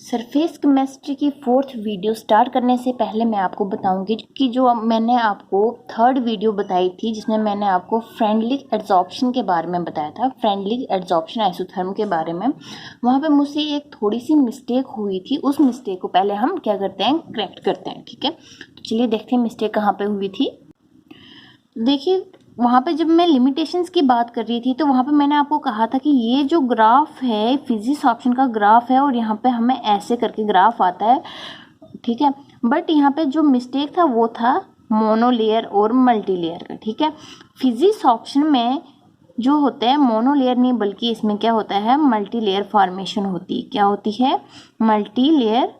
Surface chemistry की 4th video start करने से पहले मैं आपको बताऊंगी कि जो मैंने आपको 3rd वीडियो बताई थी जिसमें मैंने आपको फ्रेंडली एड्जॉर्प्शन के बारे में बताया था, फ्रेंडली एड्जॉर्प्शन आइसोथर्म के बारे में। वहाँ पे मुझसे एक थोड़ी सी मिस्टेक हुई थी। उस मिस्टेक को पहले हम क्या करते हैं, करेक्ट करते हैं। ठीक है, तो चलिए देखते हैं मिस्टेक कहाँ पे हुई थी। देखिए वहाँ पे जब मैं लिमिटेशंस की बात कर रही थी तो वहाँ पे मैंने आपको कहा था कि ये जो ग्राफ है फिजिक्स ऑप्शन का ग्राफ है और यहाँ पे हमें ऐसे करके ग्राफ आता है। ठीक है, बट यहाँ पे जो मिस्टेक था वो था मोनोलेयर और मल्टीलेयर का। ठीक है, फिजिक्स ऑप्शन में जो होता है मोनोलेयर नहीं बल्कि इसमें क्या होता है, मल्टीलेयर फॉर्मेशन होती है। क्या होती है? मल्टीलेयर।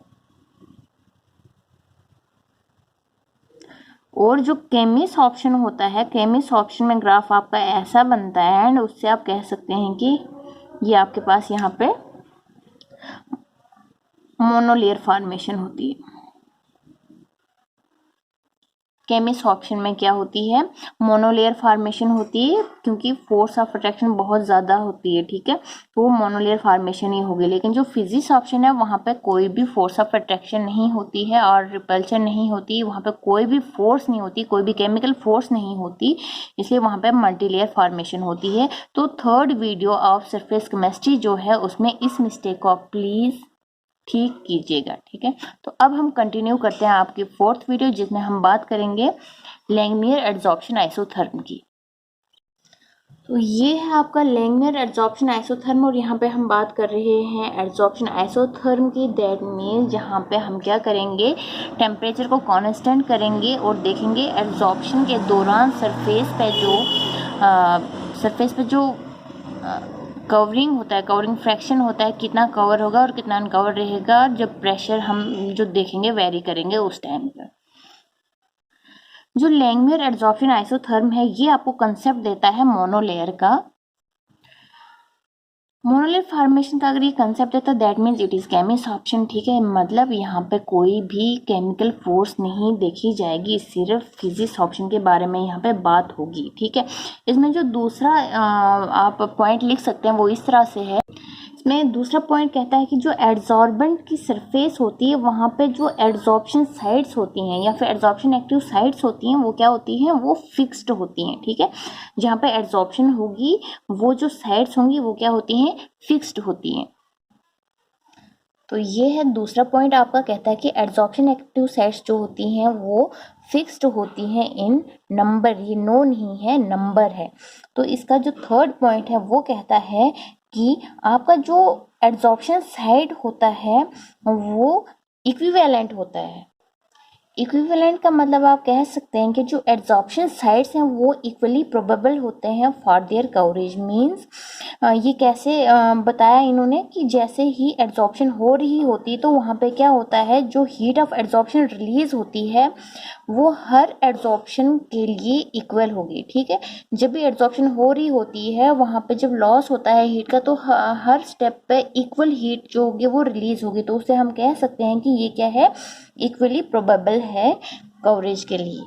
और जो केमिस ऑप्शन होता है, केमिस ऑप्शन में ग्राफ आपका ऐसा बनता है एंड उससे आप कह सकते हैं कि ये आपके पास यहाँ पे मोनोलेयर फॉर्मेशन होती है। केमिस ऑप्शन में क्या होती है, मोनोलेयर फॉर्मेशन होती है, क्योंकि फोर्स ऑफ अट्रैक्शन बहुत ज़्यादा होती है। ठीक है, तो वो मोनोलेयर फॉर्मेशन ही होगी। लेकिन जो फिजिक्स ऑप्शन है वहाँ पे कोई भी फोर्स ऑफ अट्रैक्शन नहीं होती है और रिपल्शन नहीं होती, वहाँ पे कोई भी फोर्स नहीं होती, कोई भी केमिकल फोर्स नहीं होती, इसलिए वहाँ पे मल्टीलेयर फॉर्मेशन होती है। तो 3rd video of surface chemistry जो है उसमें इस मिस्टेक को आप प्लीज़ ठीक कीजिएगा। ठीक है, तो अब हम कंटिन्यू करते हैं आपकी 4th वीडियो जिसमें हम बात करेंगे लैंगमियर एड्जॉर्प्शन आइसोथर्म की। तो ये है आपका लैंगमियर एड्जॉर्प्शन आइसोथर्म और यहाँ पे हम बात कर रहे हैं एड्जॉर्प्शन आइसोथर्म की। दैट मीन्स यहाँ पे हम क्या करेंगे, टेम्परेचर को कांस्टेंट करेंगे और देखेंगे एड्जॉर्प्शन के दौरान सरफेस पे जो कवरिंग होता है, कवरिंग फ्रैक्शन होता है, कितना कवर होगा और कितना अनकवर रहेगा जब प्रेशर हम जो देखेंगे वेरी करेंगे उस टाइम पर। जो लैंगमियर एड्जॉर्प्शन आइसोथर्म है ये आपको कंसेप्ट देता है मोनोलेयर का। मोनोलेयर फॉर्मेशन का अगर ये कंसेप्ट है तो that means it is Cummins option. ठीक है, मतलब यहाँ पे कोई भी केमिकल फोर्स नहीं देखी जाएगी, सिर्फ फिजिक्स ऑप्शन के बारे में यहाँ पे बात होगी। ठीक है, इसमें जो दूसरा आप पॉइंट लिख सकते हैं वो इस तरह से है। इसमें दूसरा पॉइंट कहता है कि जो एड्जॉर्बेंट की सरफेस होती है वहाँ पे जो एड्जॉर्प्शन साइड्स होती हैं या फिर एड्जॉर्प्शन एक्टिव साइड्स होती हैं वो क्या होती हैं, वो फिक्स्ड होती हैं। ठीक है, जहाँ पे एड्जॉर्प्शन होगी वो जो साइड्स होंगी वो क्या होती हैं, फिक्स्ड होती हैं। तो ये है दूसरा पॉइंट आपका, कहता है कि एड्जॉर्प्शन एक्टिव साइड्स जो होती हैं वो फिक्स्ड होती हैं इन नंबर। ये नो नहीं है, नंबर है। तो इसका जो 3rd पॉइंट है वो कहता है कि आपका जो एड्जॉर्प्शन साइड होता है वो इक्विवेलेंट होता है। इक्विवेलेंट का मतलब आप कह सकते हैं कि जो एड्जॉर्प्शन साइड्स हैं वो इक्वली प्रोबेबल होते हैं फॉर देयर कवरेज। मींस ये कैसे बताया इन्होंने कि जैसे ही एड्जॉर्प्शन हो रही होती है तो वहाँ पे क्या होता है, जो हीट ऑफ एड्जॉर्प्शन रिलीज होती है वो हर एड्जॉर्प्शन के लिए इक्वल होगी। ठीक है, जब भी एड्जॉर्प्शन हो रही होती है वहाँ पे जब लॉस होता है हीट का तो हर स्टेप पे इक्वल हीट जो होगी वो रिलीज होगी। तो उससे हम कह सकते हैं कि ये क्या है, इक्वली प्रोबेबल है कवरेज के लिए।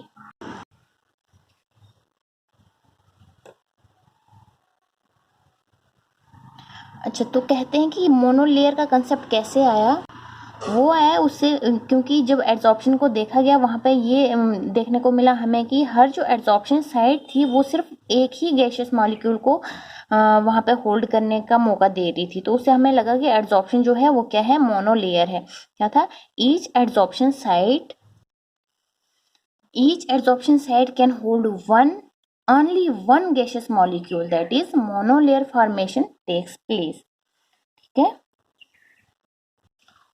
अच्छा, तो कहते हैं कि मोनोलेयर का कंसेप्ट कैसे आया, वो आया उससे क्योंकि जब एड्जॉर्प्शन को देखा गया वहाँ पे ये देखने को मिला हमें कि हर जो एड्जॉर्प्शन साइड थी वो सिर्फ एक ही गैसियस मॉलिक्यूल को वहाँ पे होल्ड करने का मौका दे रही थी। तो उससे हमें लगा कि एड्जॉर्प्शन जो है वो क्या है, मोनोलेयर है। क्या था, each adsorption side can hold only one gaseous molecule, that is monolayer formation takes place। ठीक है,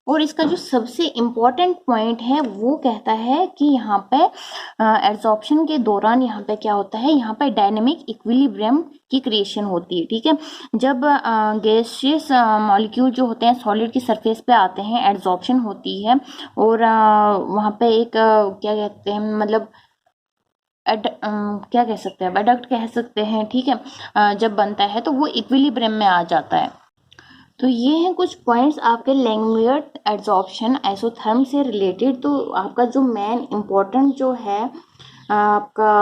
और इसका जो सबसे इम्पॉर्टेंट पॉइंट है वो कहता है कि यहाँ पे एड्जॉर्प्शन के दौरान यहाँ पे क्या होता है, यहाँ पे डायनेमिक इक्विलिब्रियम की क्रिएशन होती है। ठीक है, जब गैसियस मॉलिक्यूल जो होते हैं सॉलिड की सरफेस पे आते हैं एड्जॉर्प्शन होती है और वहाँ पे एक क्या कहते हैं, मतलब क्या कह सकते हैं, एडक्ट कह सकते हैं। ठीक है, जब बनता है तो वो इक्विलिब्रियम में आ जाता है। तो ये हैं कुछ पॉइंट्स आपके लैंगमियर एड्जॉर्प्शन आइसोथर्म से रिलेटेड। तो आपका जो मेन इम्पोर्टेंट जो है आपका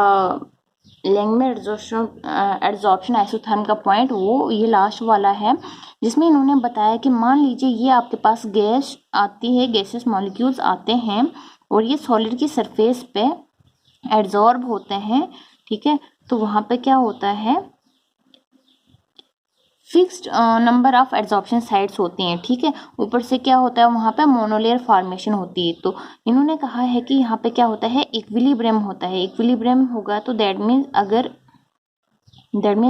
लैंगमियर एड्जॉर्प्शन आइसोथर्म का पॉइंट वो ये लास्ट वाला है, जिसमें इन्होंने बताया कि मान लीजिए ये आपके पास गैस आती है, गैसेस मॉलिक्यूल्स आते हैं और ये सॉलिड की सरफेस पे एड्जॉर्ब होते हैं, ठीक है। तो वहाँ पे क्या होता है, fixed number of adsorption sites होती हैं, ठीक है। ऊपर से क्या होता है, वहाँ पे मोनोलेयर फॉर्मेशन होती है। तो इन्होंने कहा है कि यहाँ पे क्या होता है, इक्विलिब्रियम होता है। इक्विलिब्रियम होगा तो दैट मीन्स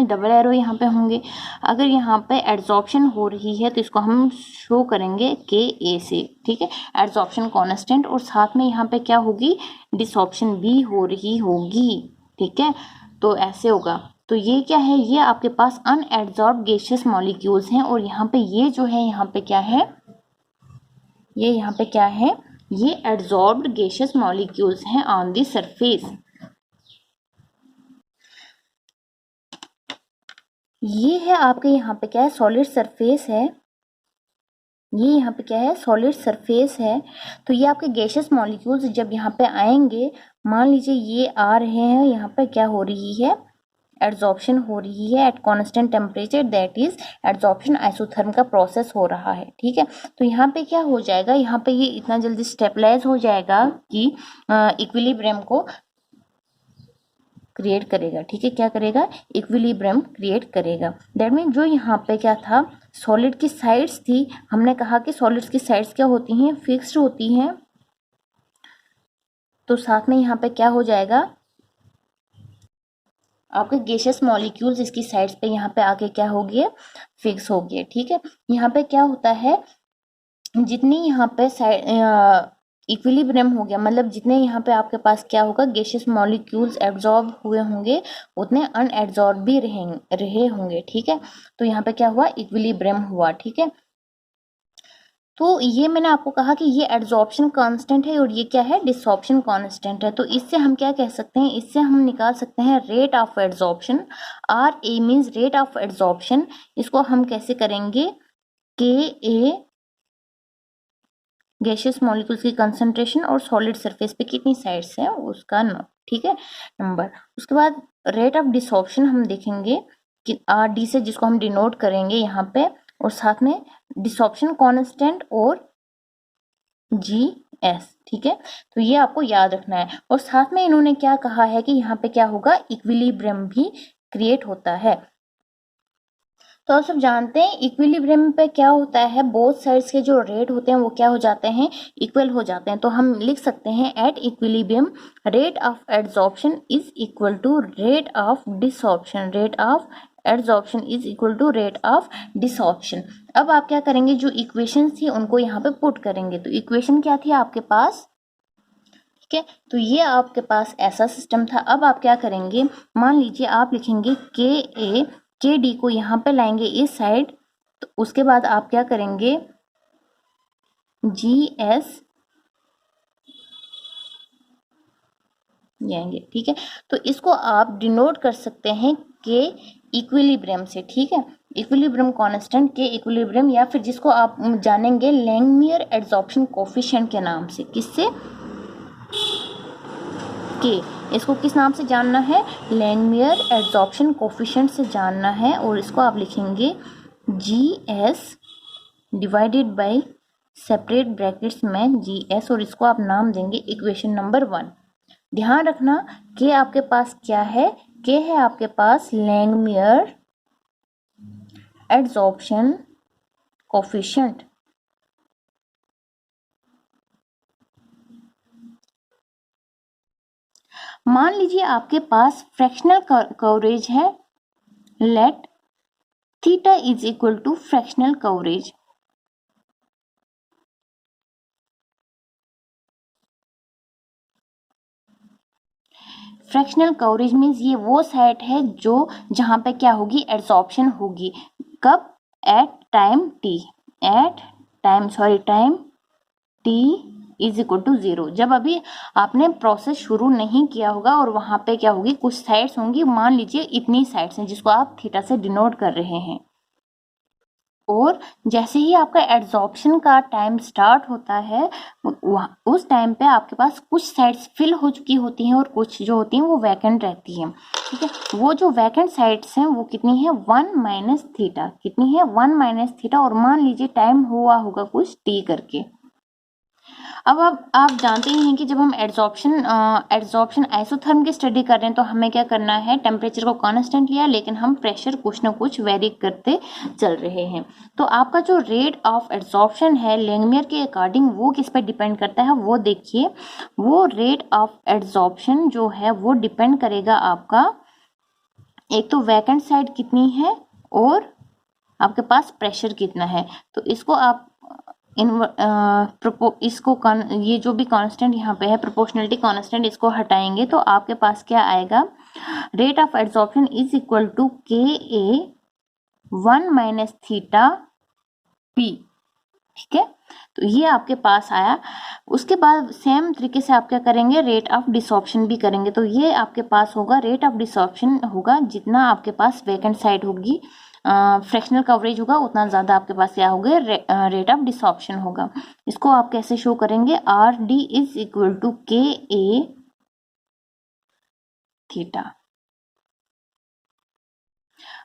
डबल एरो यहाँ पे होंगे। अगर यहाँ पे एड्जॉर्प्शन हो रही है तो इसको हम शो करेंगे के ए से, ठीक है, एड्जॉर्प्शन कांस्टेंट। और साथ में यहाँ पे क्या होगी, डिसऑर्प्शन भी हो रही होगी, ठीक है। तो ऐसे होगा। तो ये क्या है, ये आपके पास अनएड्जॉर्ब गैसियस मॉलिक्यूल्स हैं। और यहाँ पे ये जो है, यहाँ पे क्या है, ये यहाँ पे क्या है, ये एड्जॉर्ब्ड गैसियस मॉलिक्यूल्स हैं ऑन द सरफेस। ये है आपके यहाँ पे क्या है, सॉलिड सरफेस है। ये यहाँ पे क्या है, सॉलिड सरफेस है। तो ये आपके गैसियस मॉलिक्यूल्स जब यहाँ पे आएंगे, मान लीजिए ये आ रहे हैं, यहाँ पे क्या हो रही है, एड्जॉर्प्शन हो रही है at constant temperature, that is adsorption isotherm का प्रोसेस हो रहा है, ठीक है। तो यहाँ पे क्या हो जाएगा, यहाँ पे ये इतना जल्दी स्टेबलाइज हो जाएगा कि इक्विलिब्रियम को क्रिएट करेगा, ठीक है। क्या करेगा, इक्विलिब्रियम क्रिएट करेगा। दैट मीन जो यहाँ पे क्या था, सॉलिड की साइड्स थी, हमने कहा कि सॉलिड्स की साइड्स क्या होती हैं, फिक्स्ड होती हैं। तो साथ में यहाँ पे क्या हो जाएगा, आपके गैसियस मॉलिक्यूल्स इसकी साइड्स पे यहाँ पे आके क्या हो गया, फिक्स हो गया, ठीक है। यहाँ पे क्या होता है, जितनी यहाँ पे इक्विलिब्रियम हो गया, मतलब जितने यहाँ पे आपके पास क्या होगा, गैसियस मॉलिक्यूल्स एब्जॉर्ब हुए होंगे, उतने अनएब्जॉर्ब भी रहे होंगे, ठीक है। तो यहाँ पे क्या हुआ, इक्विलिब्रियम हुआ, ठीक है। तो ये मैंने आपको कहा कि ये एड्जॉर्प्शन कांस्टेंट है और ये क्या है, डिसऑर्प्शन कांस्टेंट है। तो इससे हम क्या कह सकते हैं, इससे हम निकाल सकते हैं rate of adsorption. R A means rate of adsorption. इसको हम कैसे करेंगे, के ए गैसियस मॉलिक्यूल्स की कंसंट्रेशन और सॉलिड सरफेस पे कितनी साइड्स है उसका ठीक है, नंबर। उसके बाद रेट ऑफ डिसऑर्प्शन हम देखेंगे कि आर डी से, जिसको हम डिनोट करेंगे यहाँ पे, और साथ में डिसऑर्प्शन कांस्टेंट और जी एस, ठीक है। तो ये आपको याद रखना है। और साथ में इन्होंने क्या कहा है कि यहाँ पे क्या होगा, इक्विलिब्रियम भी क्रिएट होता है। तो आप सब जानते हैं इक्विलिब्रियम पे क्या होता है, बोथ साइड्स के जो रेट होते हैं वो क्या हो जाते हैं, इक्वल हो जाते हैं। तो हम लिख सकते हैं at equilibrium rate of adsorption is equal to rate of desorption, rate of adsorption is equal to rate of desorption. अब आप क्या करेंगे, जो इक्वेशन थी उनको यहाँ पे पुट करेंगे। तो इक्वेशन क्या थी आपके पास, ठीक है। तो ये आपके पास ऐसा सिस्टम था। अब आप क्या करेंगे, मान लीजिए आप लिखेंगे के ए, के डी को यहाँ पे लाएंगे इस साइड। तो उसके बाद आप क्या करेंगे, जी एस जाएंगे, ठीक है। तो इसको आप डिनोट कर सकते हैं के इक्विलिब्रियम से, ठीक है, इक्विलिब्रियम कांस्टेंट के इक्विलिब्रियम, या फिर जिसको आप जानेंगे लैंगमियर एड्जॉर्प्शन कोफिशिएंट के नाम से। किससे, के, इसको किस नाम से जानना है, लैंगमियर एड्जॉर्प्शन कोफिशिएंट से जानना है। और इसको आप लिखेंगे G S divided by separate brackets में जी एस, और इसको आप नाम देंगे इक्वेशन नंबर 1। ध्यान रखना के आपके पास क्या है, के है आपके पास लैंगमियर एड्जॉर्प्शन कोफिशिएंट। मान लीजिए आपके पास फ्रैक्शनल कवरेज है, let theta is equal to fractional coverage. Fractional coverage means ये वो साइट है जो जहां पे क्या होगी, एड्सॉर्प्शन होगी। कब, at time T, at time T is equal to 0, जब अभी आपने प्रोसेस शुरू नहीं किया होगा और वहां पे क्या होगी, कुछ साइड्स होंगी, मान लीजिए इतनी साइड्स हैं जिसको आप थीटा से डिनोट कर रहे हैं। और जैसे ही आपका एड्जॉर्प्शन का टाइम स्टार्ट होता है उस टाइम पे आपके पास कुछ साइड्स फिल हो चुकी होती हैं और कुछ जो होती हैं वो वैकेंट रहती हैं। ठीक है, वो जो वैकेंट साइड्स हैं वो कितनी है 1 माइनस थीटा, कितनी है 1 माइनस थीटा, और मान लीजिए टाइम हुआ होगा कुछ टी करके। अब आप जानते ही हैं कि जब हम एड्जॉर्प्शन आइसोथर्म की स्टडी कर रहे हैं तो हमें क्या करना है, टेम्परेचर को कांस्टेंट लिया लेकिन हम प्रेशर कुछ ना कुछ वेरी करते चल रहे हैं। तो आपका जो रेट ऑफ एड्जॉर्प्शन है लेंगमियर के अकॉर्डिंग वो किस पर डिपेंड करता है, वो देखिए, वो रेट ऑफ एड्जॉर्प्शन जो है वो डिपेंड करेगा आपका, एक तो वैकेंट साइड कितनी है और आपके पास प्रेशर कितना है। तो इसको आप ये जो भी कांस्टेंट यहाँ पे है प्रोपोर्शनलिटी कांस्टेंट, इसको हटाएंगे तो आपके पास क्या आएगा, rate of adsorption is equal to K A 1 minus theta P. ठीक है, तो ये आपके पास आया। उसके बाद सेम तरीके से आप क्या करेंगे, रेट ऑफ डिसॉर्प्शन भी करेंगे। तो ये आपके पास होगा, रेट ऑफ डिसॉर्प्शन होगा जितना आपके पास वैकेंट साइड होगी, फ्रैक्शनल कवरेज होगा, उतना ज़्यादा आपके पास क्या होगा, रेट ऑफ डिसॉर्प्शन होगा। इसको आप कैसे शो करेंगे, R D is equal to K A theta.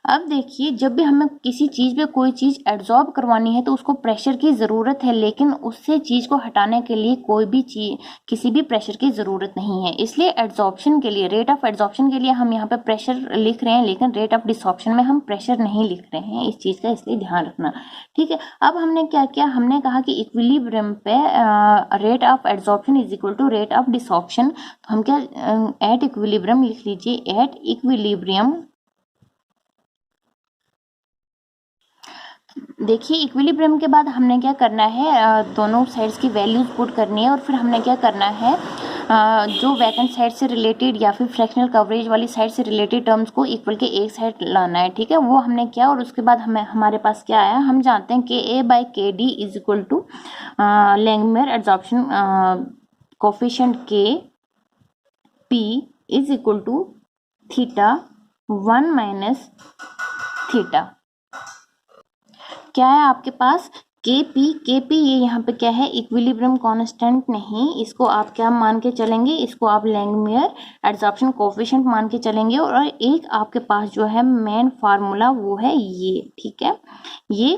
अब देखिए, जब भी हमें किसी चीज़ पे कोई चीज़ एड्जॉर्ब करवानी है तो उसको प्रेशर की ज़रूरत है, लेकिन उससे चीज़ को हटाने के लिए कोई भी चीज़, किसी भी प्रेशर की ज़रूरत नहीं है। इसलिए एड्जॉर्प्शन के लिए, रेट ऑफ एड्जॉर्प्शन के लिए हम यहाँ पे प्रेशर लिख रहे हैं, लेकिन रेट ऑफ डिसॉर्प्शन में हम प्रेशर नहीं लिख रहे हैं, इस चीज़ का इसलिए ध्यान रखना। ठीक है, अब हमने क्या किया, हमने कहा कि इक्विलिब्रियम पे rate of adsorption is equal to rate of desorption. तो हम क्या, एट इक्विलिब्रियम लिख लीजिए, एट इक्विलिब्रियम। देखिए, इक्विलिब्रियम के बाद हमने क्या करना है, दोनों साइड्स की वैल्यूज पुट करनी है और फिर हमने क्या करना है, जो वैकेंट साइड से रिलेटेड या फिर फ्रैक्शनल कवरेज वाली साइड से रिलेटेड टर्म्स को इक्वल के एक साइड लाना है। ठीक है, वो हमने किया और उसके बाद हमारे पास क्या आया, हम जानते हैं कि A by K D is equal to Langmuir adsorption coefficient K P is equal to theta 1 minus theta. क्या है आपके पास, के पी ये यहाँ पे क्या है, इक्विलिब्रियम कांस्टेंट नहीं, इसको आप क्या मान के चलेंगे, इसको आप लैंगमियर एड्सॉर्प्शन कोफिशिएंट मान के चलेंगे। और एक आपके पास जो है मेन फार्मूला वो है ये। ठीक है, ये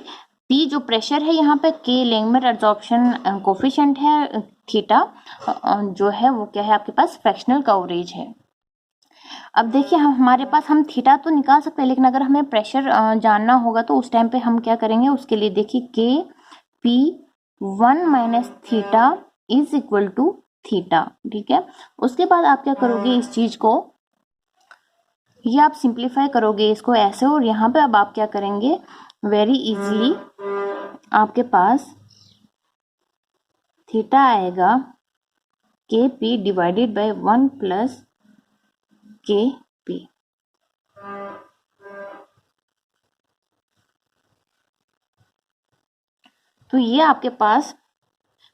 पी जो प्रेशर है यहाँ पे, के लैंगमियर एड्सॉर्प्शन कोफिशिएंट है, थीटा जो है वो क्या है आपके पास, फ्रैक्शनल कवरेज है। अब देखिए, हमारे पास हम थीटा तो निकाल सकते हैं, लेकिन अगर हमें प्रेशर जानना होगा तो उस टाइम पे हम क्या करेंगे, उसके लिए देखिए K P 1 minus theta is equal to theta. ठीक है, उसके बाद आप क्या करोगे, इस चीज को ये आप सिंप्लीफाई करोगे इसको ऐसे, और यहाँ पे अब आप क्या करेंगे, वेरी इजीली आपके पास थीटा आएगा K P divided by 1 plus K P. तो ये आपके पास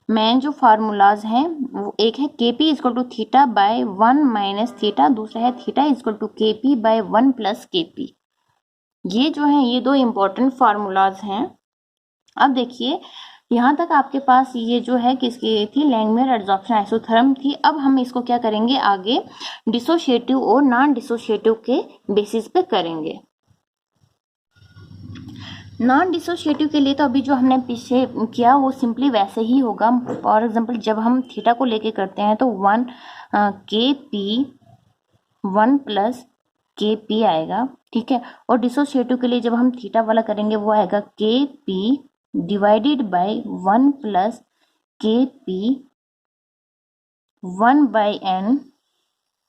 मेन जो फार्मूलाज हैं वो एक है K P is equal to theta by 1 minus theta, दूसरा है theta is equal to K P by 1 plus K P. ये जो है ये दो इंपॉर्टेंट फार्मूलाज हैं। अब देखिए, यहाँ तक आपके पास ये जो है किसकी थी, लैंगमियर एड्सॉर्प्शन आइसोथर्म थी। अब हम इसको क्या करेंगे, आगे डिसोशिएटिव और नॉन डिसोशिएटिव के बेसिस पे करेंगे। नॉन डिसोशिएटिव के लिए तो अभी जो हमने पीछे किया वो सिंपली वैसे ही होगा। फॉर एग्जांपल, जब हम थीटा को लेके करते हैं तो 1 के पी 1 प्लस के पी आएगा। ठीक है, और डिसोशिएटिव के लिए जब हम थीटा वाला करेंगे वो आएगा K P divided by 1 plus K P 1 by N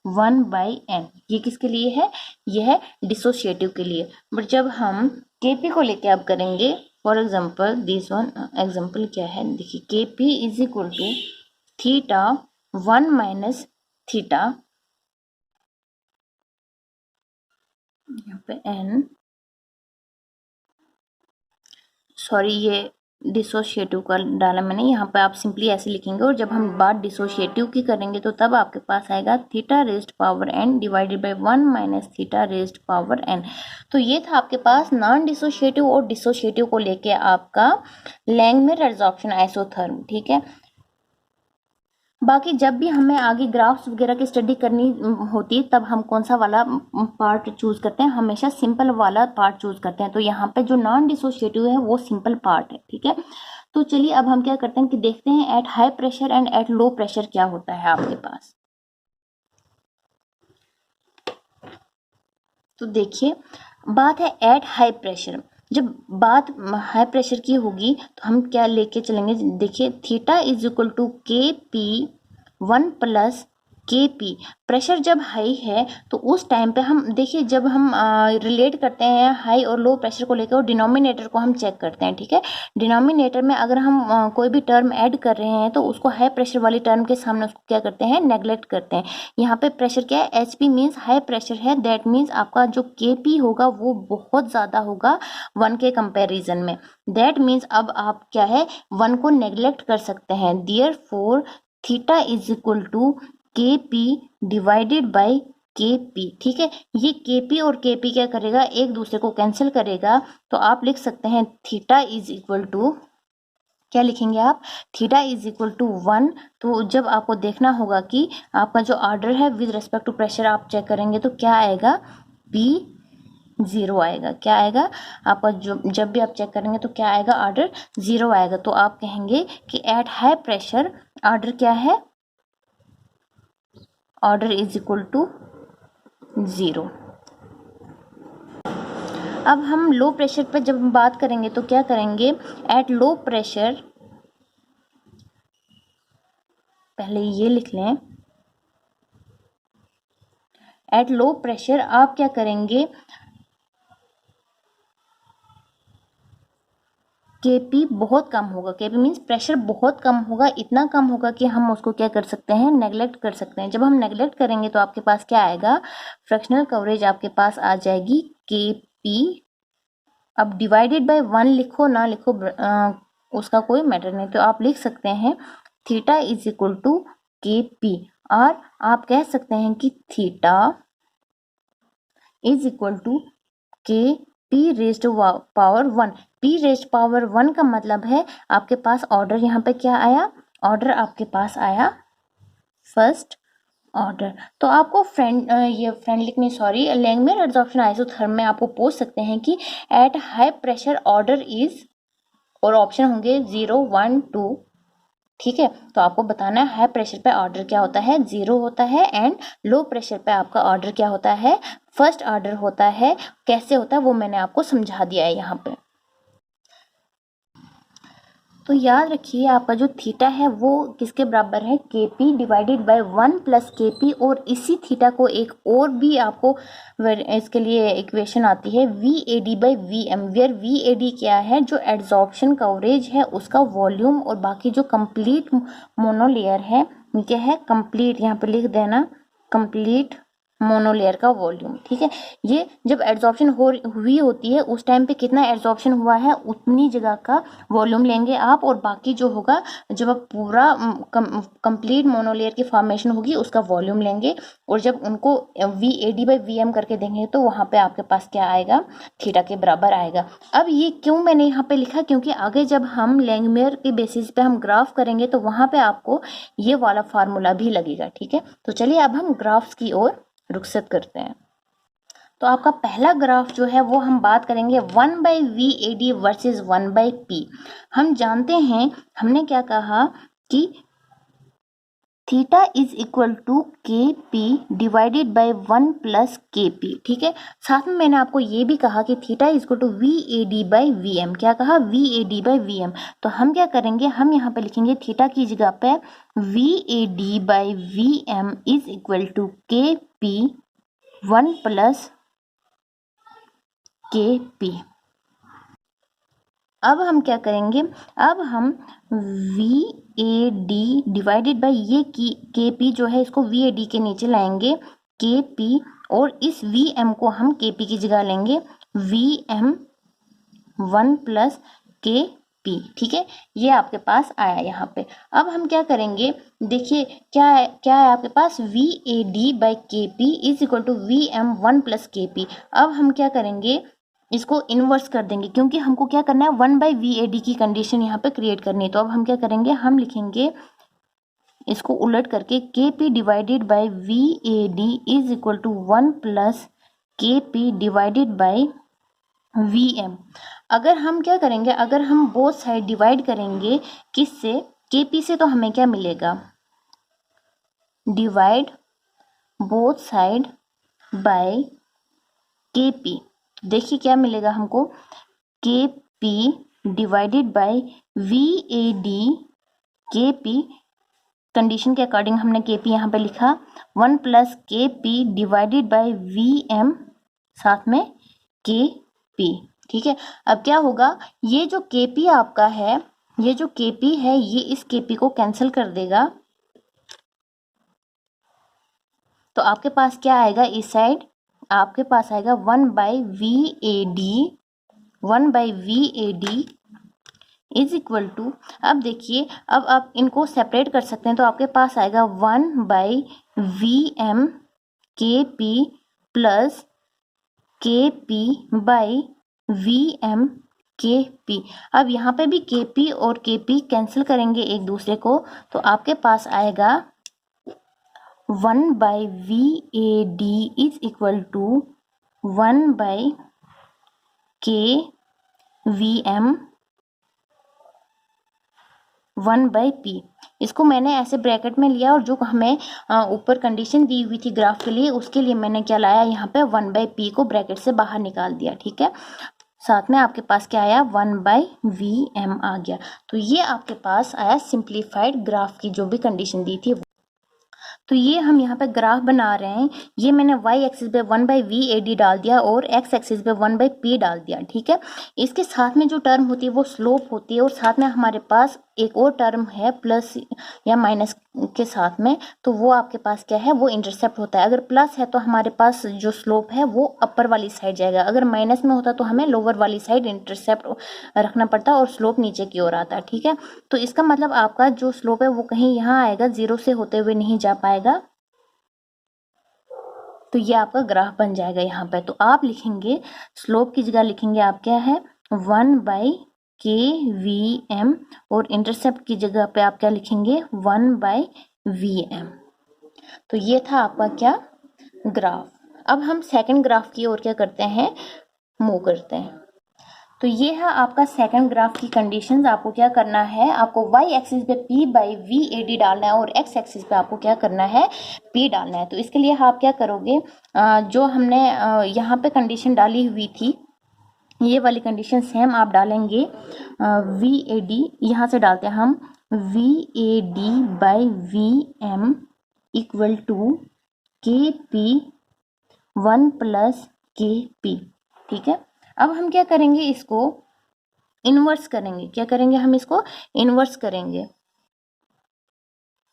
1 by N. ये किसके लिए है, ये है डिसोशिएटिव के लिए। बट जब हम केपी को लेके अब करेंगे, for example this one example क्या है, देखिए KP is equal to theta 1 minus theta, यहाँ पे एन, सॉरी ये डिसोशिएटिव का डाला मैंने, यहाँ पे आप सिंपली ऐसे लिखेंगे। और जब हम बात डिसोशिएटिव की करेंगे तो तब आपके पास आएगा theta raised power n divided by 1 minus theta raised power n। तो ये था आपके पास नॉन डिसोशिएटिव और डिसोशिएटिव को लेके आपका लैंगमियर एडजॉर्प्शन आइसोथर्म। ठीक है, बाकी जब भी हमें आगे ग्राफ्स वगैरह की स्टडी करनी होती है तब हम कौन सा वाला पार्ट चूज करते हैं, हमेशा सिंपल वाला पार्ट चूज करते हैं। तो यहाँ पे जो नॉन डिसोशिएटिव है वो सिंपल पार्ट है। ठीक है, तो चलिए अब हम क्या करते हैं कि देखते हैं at high pressure and at low pressure क्या होता है आपके पास। तो देखिए, बात है एट हाई प्रेशर। जब बात हाई प्रेशर की होगी तो हम क्या लेके चलेंगे, देखिए theta is equal to K P 1 plus K P. Pressure जब हाई है तो उस टाइम पे हम देखिए, जब हम रिलेट करते हैं हाई और लो प्रेशर को लेकर और डिनोमिनेटर को हम चेक करते हैं। ठीक है, डिनोमिनेटर में अगर हम कोई भी टर्म ऐड कर रहे हैं तो उसको हाई प्रेशर वाली टर्म के सामने उसको क्या करते हैं, नेग्लेक्ट करते हैं। यहाँ पे प्रेशर क्या है, H P means high pressure है, दैट मीन्स आपका जो के पी होगा वो बहुत ज़्यादा होगा 1 के कंपेरिजन में। दैट मीन्स अब आप क्या है 1 को नेग्लेक्ट कर सकते हैं। Therefore theta is equal to K P divided by K P. ठीक है, ये के पी और के पी क्या करेगा, एक दूसरे को कैंसिल करेगा। तो आप लिख सकते हैं थीटा इज इक्वल टू, क्या लिखेंगे आप, थीटा इज इक्वल टू 1। तो जब आपको देखना होगा कि आपका जो ऑर्डर है विद रेस्पेक्ट टू प्रेशर आप चेक करेंगे तो क्या आएगा, पी 0 आएगा। क्या आएगा आपका, जो जब भी आप चेक करेंगे तो क्या आएगा, ऑर्डर 0 आएगा। तो आप कहेंगे कि एट हाई प्रेशर ऑर्डर क्या है, ऑर्डर इज इक्वल टू 0। अब हम लो प्रेशर पे जब बात करेंगे तो क्या करेंगे, एट लो प्रेशर, पहले ये लिख लें, एट लो प्रेशर आप क्या करेंगे, केपी बहुत कम होगा। केपी मीन्स प्रेशर बहुत कम होगा, इतना कम होगा कि हम उसको क्या कर सकते हैं, नेग्लेक्ट कर सकते हैं। जब हम नेग्लेक्ट करेंगे तो आपके पास क्या आएगा, फ्रैक्शनल कवरेज आपके पास आ जाएगी केपी। अब डिवाइडेड बाय 1 लिखो ना लिखो उसका कोई मैटर नहीं, तो आप लिख सकते हैं theta is equal to K P. और आप कह सकते हैं कि theta is equal to K P raised power 1। P raised power 1 का मतलब है आपके पास ऑर्डर, यहाँ पे क्या आया, ऑर्डर आपके पास आया फर्स्ट ऑर्डर। तो आपको फ्रेंड लिखनी, सॉरी, लैंगमियर एडजॉर्प्शन आइसोथर्म में आपको पूछ सकते हैं कि at high pressure order is, और ऑप्शन होंगे 0 1 2। ठीक है, तो आपको बताना है हाई प्रेशर पे ऑर्डर क्या होता है, 0 होता है, एंड लो प्रेशर पे आपका ऑर्डर क्या होता है, फर्स्ट ऑर्डर होता है। कैसे होता है वो मैंने आपको समझा दिया है यहाँ पे। तो याद रखिए आपका जो थीटा है वो किसके बराबर है, K P divided by 1 plus K P. और इसी थीटा को एक और भी आपको इसके लिए इक्वेशन आती है V A D by V M, where V A D क्या है, जो एड्जॉर्प्शन कवरेज है उसका वॉल्यूम, और बाकी जो कंप्लीट मोनोलेयर है क्या है, कंप्लीट, यहाँ पे लिख देना कंप्लीट मोनोलेयर का वॉल्यूम। ठीक है, ये जब एड्जॉर्प्शन हुई होती है उस टाइम पे कितना एड्जॉर्प्शन हुआ है उतनी जगह का वॉल्यूम लेंगे आप, और बाकी जो होगा जब आप पूरा कंप्लीट मोनोलेयर की फॉर्मेशन होगी उसका वॉल्यूम लेंगे, और जब उनको V A D by V M करके देंगे तो वहाँ पे आपके पास क्या आएगा, थीटा के बराबर आएगा। अब ये क्यों मैंने यहाँ पे लिखा, क्योंकि आगे जब हम लैंगमियर के बेसिस पे हम ग्राफ करेंगे तो वहाँ पे आपको ये वाला फार्मूला भी लगेगा। ठीक है, तो चलिए अब हम ग्राफ्स की ओर रुखसत करते हैं। तो आपका पहला ग्राफ जो है वो हम बात करेंगे 1 by V A D versus 1 by P. हम जानते हैं, हमने क्या कहा कि theta is equal to K P divided by 1 plus K P. ठीक है, साथ में मैंने आपको ये भी कहा कि theta is equal to V A D by V M. क्या कहा, V A D by V M. तो हम क्या करेंगे, हम यहाँ पे लिखेंगे थीटा की जगह पे V A D by V M is equal to K P 1 plus K P. अब हम क्या करेंगे, अब हम V A D divided by ये के पी जो है इसको वी ए डी के नीचे लाएंगे के पी, और इस वी एम को हम के पी की जगह लेंगे V M 1 plus K P. ठीक है, ये आपके पास आया यहाँ पे। अब हम क्या करेंगे, देखिए क्या है आपके पास, V A D by K P is equal to V M one plus K P. अब हम क्या करेंगे, इसको इन्वर्स कर देंगे, क्योंकि हमको क्या करना है, one by V A D की कंडीशन यहाँ पे क्रिएट करनी है। तो अब हम क्या करेंगे, हम लिखेंगे इसको उलट करके, K P divided by V A D is equal to one plus K P divided by V M. अगर हम क्या करेंगे, अगर हम बोथ साइड डिवाइड करेंगे किससे, के पी से, तो हमें क्या मिलेगा, divide both side by K P. देखिए क्या मिलेगा हमको, K P divided by V A D, K P condition के अकॉर्डिंग हमने के पी यहाँ पे लिखा, one plus K P divided by V M साथ में के पी। ठीक है, अब क्या होगा, ये जो के पी आपका है, ये जो के पी है, ये इस के पी को कैंसिल कर देगा। तो आपके पास क्या आएगा, इस साइड आपके पास आएगा one by V A D, one by V A D is equal to, अब देखिए, अब आप इनको सेपरेट कर सकते हैं, तो आपके पास आएगा वन बाई वी एम के P plus K P by V M के पी। अब यहाँ पे भी के पी और के पी कैंसिल करेंगे एक दूसरे को, तो आपके पास आएगा one by V A D is equal to one by K V M one by P. इसको मैंने ऐसे ब्रैकेट में लिया, और जो हमें ऊपर कंडीशन दी हुई थी ग्राफ के लिए, उसके लिए मैंने क्या लाया, यहाँ पे वन बाई पी को ब्रैकेट से बाहर निकाल दिया। ठीक है, साथ में आपके पास क्या आया, वन बाई वी एम आ गया। तो ये आपके पास आया सिंप्लीफाइड ग्राफ की जो भी कंडीशन दी थी। तो ये हम यहाँ पे ग्राफ बना रहे हैं, ये मैंने y एक्सिस पे one by V A D डाल दिया और x एक्सिस पे वन बाई पी डाल दिया। ठीक है, इसके साथ में जो टर्म होती है वो स्लोप होती है, और साथ में हमारे पास एक और टर्म है प्लस या माइनस के साथ में, तो वो आपके पास क्या है, वो इंटरसेप्ट होता है। अगर प्लस है तो हमारे पास जो स्लोप है वो अपर वाली साइड जाएगा, अगर माइनस में होता तो हमें लोअर वाली साइड इंटरसेप्ट रखना पड़ता और स्लोप नीचे की ओर आता है। ठीक है, तो इसका मतलब आपका जो स्लोप है वो कहीं यहाँ आएगा, जीरो से होते हुए नहीं जा पाएगा। तो ये आपका ग्राफ बन जाएगा यहाँ पे। तो आप लिखेंगे, स्लोप की जगह लिखेंगे आप क्या है, one by K V M, और इंटरसेप्ट की जगह पे आप क्या लिखेंगे, वन बाई वी एम। तो ये था आपका क्या, ग्राफ। अब हम सेकंड ग्राफ की ओर क्या करते हैं, मूव करते हैं। तो ये है आपका सेकंड ग्राफ की कंडीशंस। आपको क्या करना है, आपको y एक्सिस पे p by V A D डालना है, और x एक्सिस पे आपको क्या करना है, p डालना है। तो इसके लिए आप क्या करोगे, जो हमने यहाँ पे कंडीशन डाली हुई थी, ये वाली कंडीशन सेम आप डालेंगे। वी ए डी यहाँ से डालते हैं हम, V A D by V M equal to K P one plus K P. ठीक है, अब हम क्या करेंगे, इसको इनवर्स करेंगे। क्या करेंगे, हम इसको इनवर्स करेंगे।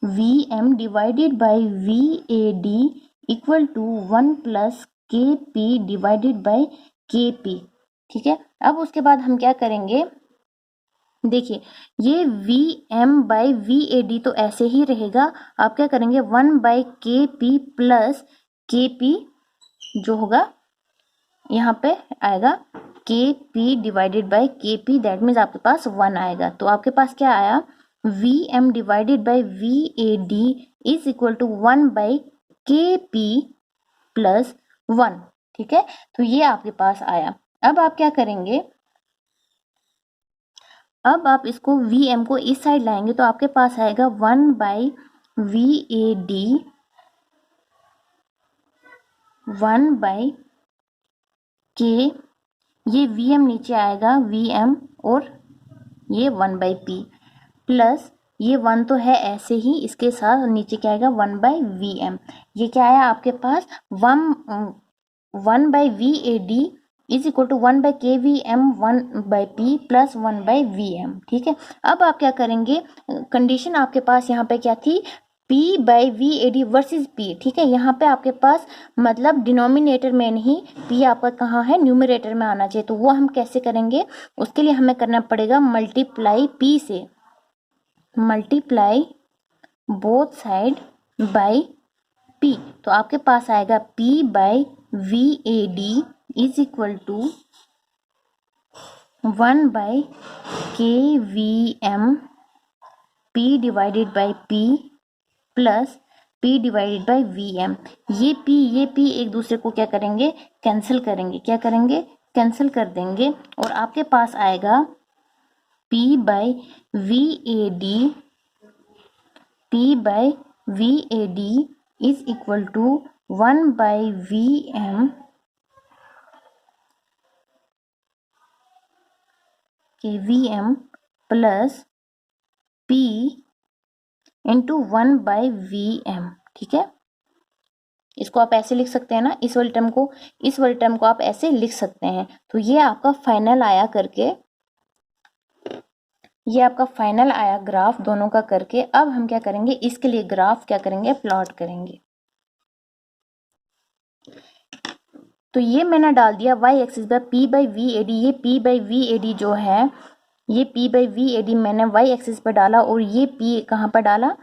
V M divided by V A D equal to one plus K P divided by K P. ठीक है, अब उसके बाद हम क्या करेंगे, देखिए ये V M by V A D तो ऐसे ही रहेगा। आप क्या करेंगे, one by K P plus K P जो होगा यहाँ पे आएगा K P divided by K P, that means आपके पास वन आएगा। तो आपके पास क्या आया, V M divided by V A D is equal to one by K P plus one. ठीक है, तो ये आपके पास आया। अब आप क्या करेंगे, अब आप इसको वी एम को इस साइड लाएंगे, तो आपके पास आएगा one by V A D, one by के, ये वी एम नीचे आएगा, वी एम, और ये वन बाई पी प्लस ये वन तो है ऐसे ही, इसके साथ नीचे क्या आएगा, वन बाई वी एम। ये क्या आया आपके पास, one by V A D is equal to one by K V M one by P plus one by V M. ठीक है, अब आप क्या करेंगे, कंडीशन आपके पास यहाँ पे क्या थी, P by VAD versus P, ठीक है। यहाँ पे आपके पास मतलब डिनोमिनेटर में नहीं, P आपका कहाँ है, न्यूमरेटर में आना चाहिए। तो वो हम कैसे करेंगे, उसके लिए हमें करना पड़ेगा मल्टीप्लाई P से, multiply both side by P। तो आपके पास आएगा P by VAD is equal to 1 by KVM P divided by P plus P divided by VM। ये P एक दूसरे को क्या करेंगे, कैंसिल करेंगे, क्या करेंगे, कैंसिल कर देंगे। और आपके पास आएगा P by VAD is equal to 1 by VM KVM plus P into 1 by VM, ठीक है। इसको आप ऐसे लिख सकते हैं ना, इस वाले टर्म को आप ऐसे लिख सकते हैं। तो ये आपका फाइनल आया करके, ये आपका फाइनल आया ग्राफ दोनों का करके। अब हम क्या करेंगे, इसके लिए ग्राफ क्या करेंगे, प्लॉट करेंगे। तो ये मैंने डाल दिया y एक्सिस पर P बाई VAD। ये P बाई VAD जो है, ये P बाई VAD मैंने y एक्सिस पर डाला, और ये P कहाँ पर डाला,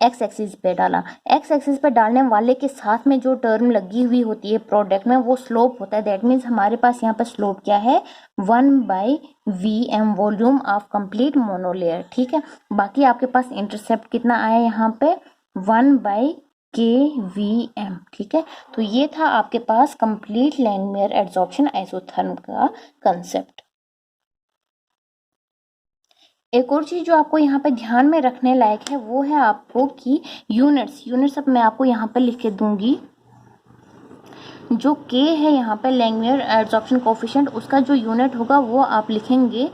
x एक्सिस पे डाला। x एक्सिस पे डालने वाले के साथ में जो टर्म लगी हुई होती है प्रोडक्ट में, वो स्लोप होता है। दैट मीन्स हमारे पास यहाँ पर स्लोप क्या है, 1 by VM volume of complete monolayer, ठीक है। बाकी आपके पास इंटरसेप्ट कितना आया यहाँ पे, 1 बाई KVM, ठीक है। तो ये था आपके पास कंप्लीट लैंगमुयर एडसॉर्प्शन आइसोथर्म का कंसेप्ट। एक और चीज जो आपको यहाँ पे ध्यान में रखने लायक है वो है आपको कि यूनिट्स अब मैं आपको यहाँ पे लिख के दूंगी। जो K है यहाँ पे लैंगमुयर एडसॉर्प्शन कोफिशिएंट, उसका जो यूनिट होगा वो आप लिखेंगे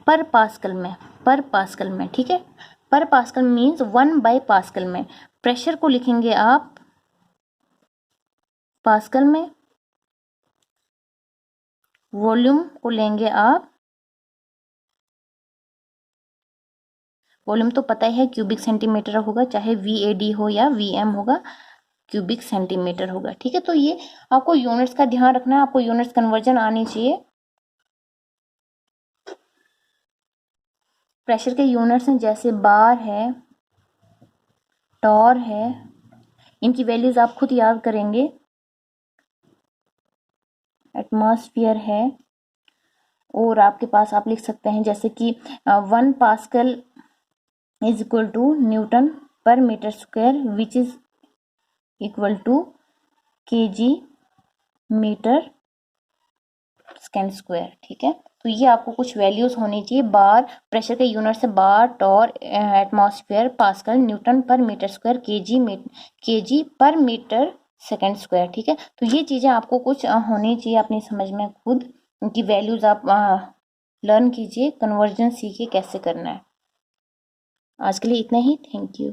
पर पास्कल में, ठीक है। पर पास्कल मीन्स 1 बाई पास्कल में। प्रेशर को लिखेंगे आप पास्कल में, वॉल्यूम को लेंगे आप, वॉल्यूम तो पता ही है क्यूबिक सेंटीमीटर होगा, चाहे VAD हो या VM होगा, क्यूबिक सेंटीमीटर होगा, ठीक है। तो ये आपको यूनिट्स का ध्यान रखना है, आपको यूनिट्स कन्वर्जन आनी चाहिए। प्रेशर के यूनिट्स हैं जैसे बार है, टॉर है, इनकी वैल्यूज आप खुद याद करेंगे। एटमॉस्फेयर है, और आपके पास आप लिख सकते हैं जैसे कि 1 pascal is equal to newton per metre square which is equal to kg metre second square, ठीक है। तो ये आपको कुछ वैल्यूज होनी चाहिए। बार प्रेशर के यूनिट से बार, Tor, atmosphere, pascal, Newton per metre square, kg पर मीटर सेकेंड स्क्वायर, ठीक है। तो ये चीजें आपको कुछ होनी चाहिए अपनी समझ में, खुद उनकी वैल्यूज आप लर्न कीजिए, कन्वर्जन सीखिए कैसे करना है। आज के लिए इतना ही, थैंक यू।